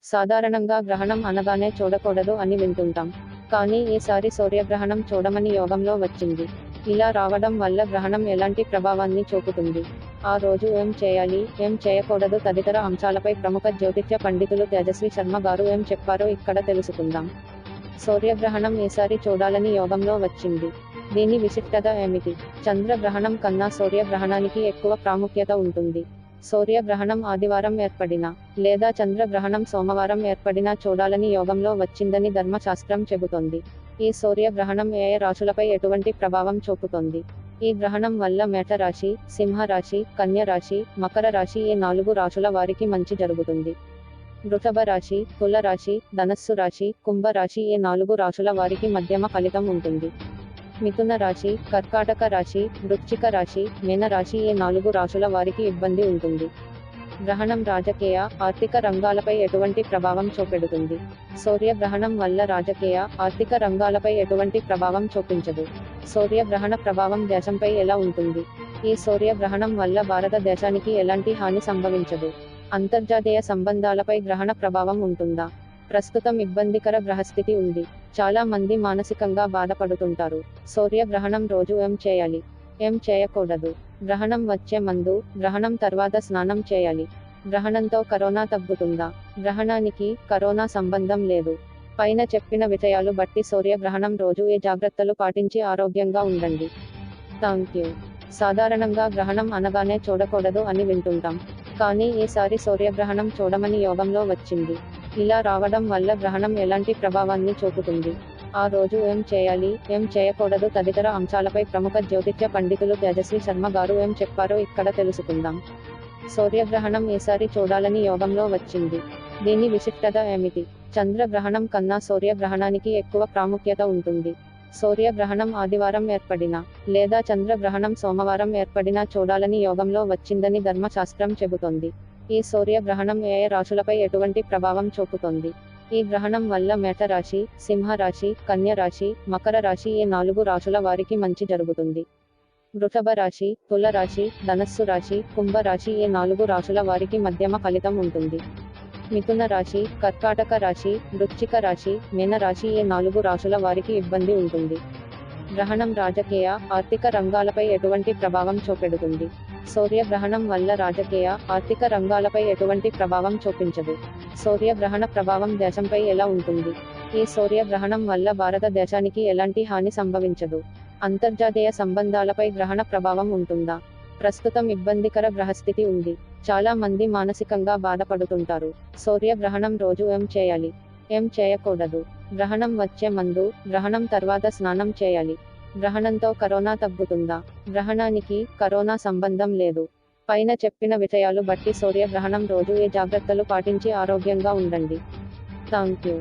సాధారణంగా గ్రహణం అనగానే చూడకూడదు అని వింటుంటాం. కానీ ఈసారి సూర్యగ్రహణం చూడమని యోగంలో వచ్చింది. ఇలా రావడం వల్ల గ్రహణం ఎలాంటి ప్రభావాన్ని చూపుతుంది, ఆ రోజు ఏం చేయాలి, ఏం చేయకూడదు తదితర అంశాలపై ప్రముఖ జ్యోతిష్య పండితులు తేజస్వి శర్మ గారు ఏం చెప్పారో ఇక్కడ తెలుసుకుందాం. సూర్యగ్రహణం ఈసారి చూడాలని యోగంలో వచ్చింది. దీని విశిష్టత ఏమిటి? చంద్రగ్రహణం కన్నా సూర్యగ్రహణానికి ఎక్కువ ప్రాముఖ్యత ఉంటుంది. సూర్యగ్రహణం ఆదివారం ఏర్పడినా, లేదా చంద్రగ్రహణం సోమవారం ఏర్పడినా చూడాలని యోగంలో వచ్చిందని ధర్మశాస్త్రం చెబుతోంది. ఈ సూర్యగ్రహణం ఏ రాశులపై ఎటువంటి ప్రభావం చూపుతోంది? ఈ గ్రహణం వల్ల మేషరాశి, సింహరాశి, కన్య రాశి, మకర రాశి ఈ 4 రాశుల వారికి మంచి జరుగుతుంది. వృషభ రాశి, తుల రాశి, ధనస్సు రాశి, కుంభ రాశి ఈ 4 రాశుల వారికి మధ్యమ ఫలితం ఉంటుంది. మిథున రాశి, కర్కాటక రాశి, వృశ్చిక రాశి, మీన రాశి ఈ 4 రాశుల వారికి ఇబ్బంది ఉంటుంది. గ్రహణం రాజకీయ, ఆర్థిక రంగాలపై ఎటువంటి ప్రభావం చూపెడుతుంది? సూర్యగ్రహణం వల్ల రాజకీయ, ఆర్థిక రంగాలపై ఎటువంటి ప్రభావం చూపించదు. సూర్యగ్రహణ ప్రభావం దేశంపై ఎలా ఉంటుంది? ఈ సూర్యగ్రహణం వల్ల భారతదేశానికి ఎలాంటి హాని సంభవించదు. అంతర్జాతీయ సంబంధాలపై గ్రహణ ప్రభావం ఉంటుందా? ప్రస్తుతం ఇబ్బందికర గ్రహస్థితి ఉంది. చాలా మంది మానసికంగా బాధపడుతుంటారు. సూర్యగ్రహణం రోజు ఏం చేయాలి, ఏం చేయకూడదు? గ్రహణం వచ్చే ముందు, గ్రహణం తర్వాత స్నానం చేయాలి. గ్రహణంతో కరోనా తగ్గుతుందా? గ్రహణానికి కరోనా సంబంధం లేదు. పైన చెప్పిన విషయాలు బట్టి సూర్యగ్రహణం రోజు ఏ జాగ్రత్తలు పాటించి ఆరోగ్యంగా ఉండండి. Thank you. సాధారణంగా గ్రహణం అనగానే చూడకూడదు అని వింటుంటాం. కానీ ఈసారి సూర్యగ్రహణం చూడమని యోగంలో వచ్చింది. ఇలా రావడం వల్ల గ్రహణం ఎలాంటి ప్రభావాన్ని చూపుతుంది, ఆ రోజు ఏం చేయాలి, ఏం చేయకూడదు తదితర అంశాలపై ప్రముఖ జ్యోతిష్య పండితులు తేజస్వి శర్మ గారు ఏం చెప్పారో ఇక్కడ తెలుసుకుందాం. సూర్యగ్రహణం ఈసారి చూడాలని యోగంలో వచ్చింది. దీని విశిష్టత ఏమిటి? చంద్రగ్రహణం కన్నా సూర్యగ్రహణానికి ఎక్కువ ప్రాముఖ్యత ఉంటుంది. సూర్యగ్రహణం ఆదివారం ఏర్పడినా, లేదా చంద్రగ్రహణం సోమవారం ఏర్పడినా చూడాలని యోగంలో వచ్చిందని ధర్మశాస్త్రం చెబుతోంది. ఈ సూర్యగ్రహణం ఏ రాశులపై ఎటువంటి ప్రభావం చూపుతోంది? ఈ గ్రహణం వల్ల మేషరాశి, సింహరాశి, కన్య రాశి, మకర రాశి ఈ 4 రాశుల వారికి మంచి జరుగుతుంది. వృషభ రాశి, తుల రాశి, ధనస్సు రాశి, కుంభ రాశి ఈ 4 రాశుల వారికి మధ్యమ ఫలితం ఉంటుంది. మిథున రాశి, కర్కాటక రాశి, వృశ్చిక రాశి, మీన రాశి ఈ 4 రాశుల వారికి ఇబ్బంది ఉంటుంది. గ్రహణం రాజకీయ, ఆర్థిక రంగాలపై ఎటువంటి ప్రభావం చూపెడుతుంది? సూర్యగ్రహణం వల్ల రాజకీయ, ఆర్థిక రంగాలపై ఎటువంటి ప్రభావం చూపించదు. సూర్యగ్రహణ ప్రభావం దేశంపై ఎలా ఉంటుంది? ఈ సూర్యగ్రహణం వల్ల భారతదేశానికి ఎలాంటి హాని సంభవించదు. అంతర్జాతీయ సంబంధాలపై గ్రహణ ప్రభావం ఉంటుందా? ప్రస్తుతం ఇబ్బందికర గ్రహస్థితి ఉంది. చాలా మంది మానసికంగా బాధపడుతుంటారు. సూర్యగ్రహణం రోజు ఏం చేయాలి, ఏం చేయకూడదు? గ్రహణం వచ్చే ముందు, గ్రహణం తర్వాత స్నానం చేయాలి. గ్రహణంతో కరోనా తగ్గుతుందా? గ్రహణానికి కరోనా సంబంధం లేదు. పైన చెప్పిన విషయాలు బట్టి సూర్యగ్రహణం రోజు ఏ జాగ్రత్తలు పాటించి ఆరోగ్యంగా ఉండండి. Thank you.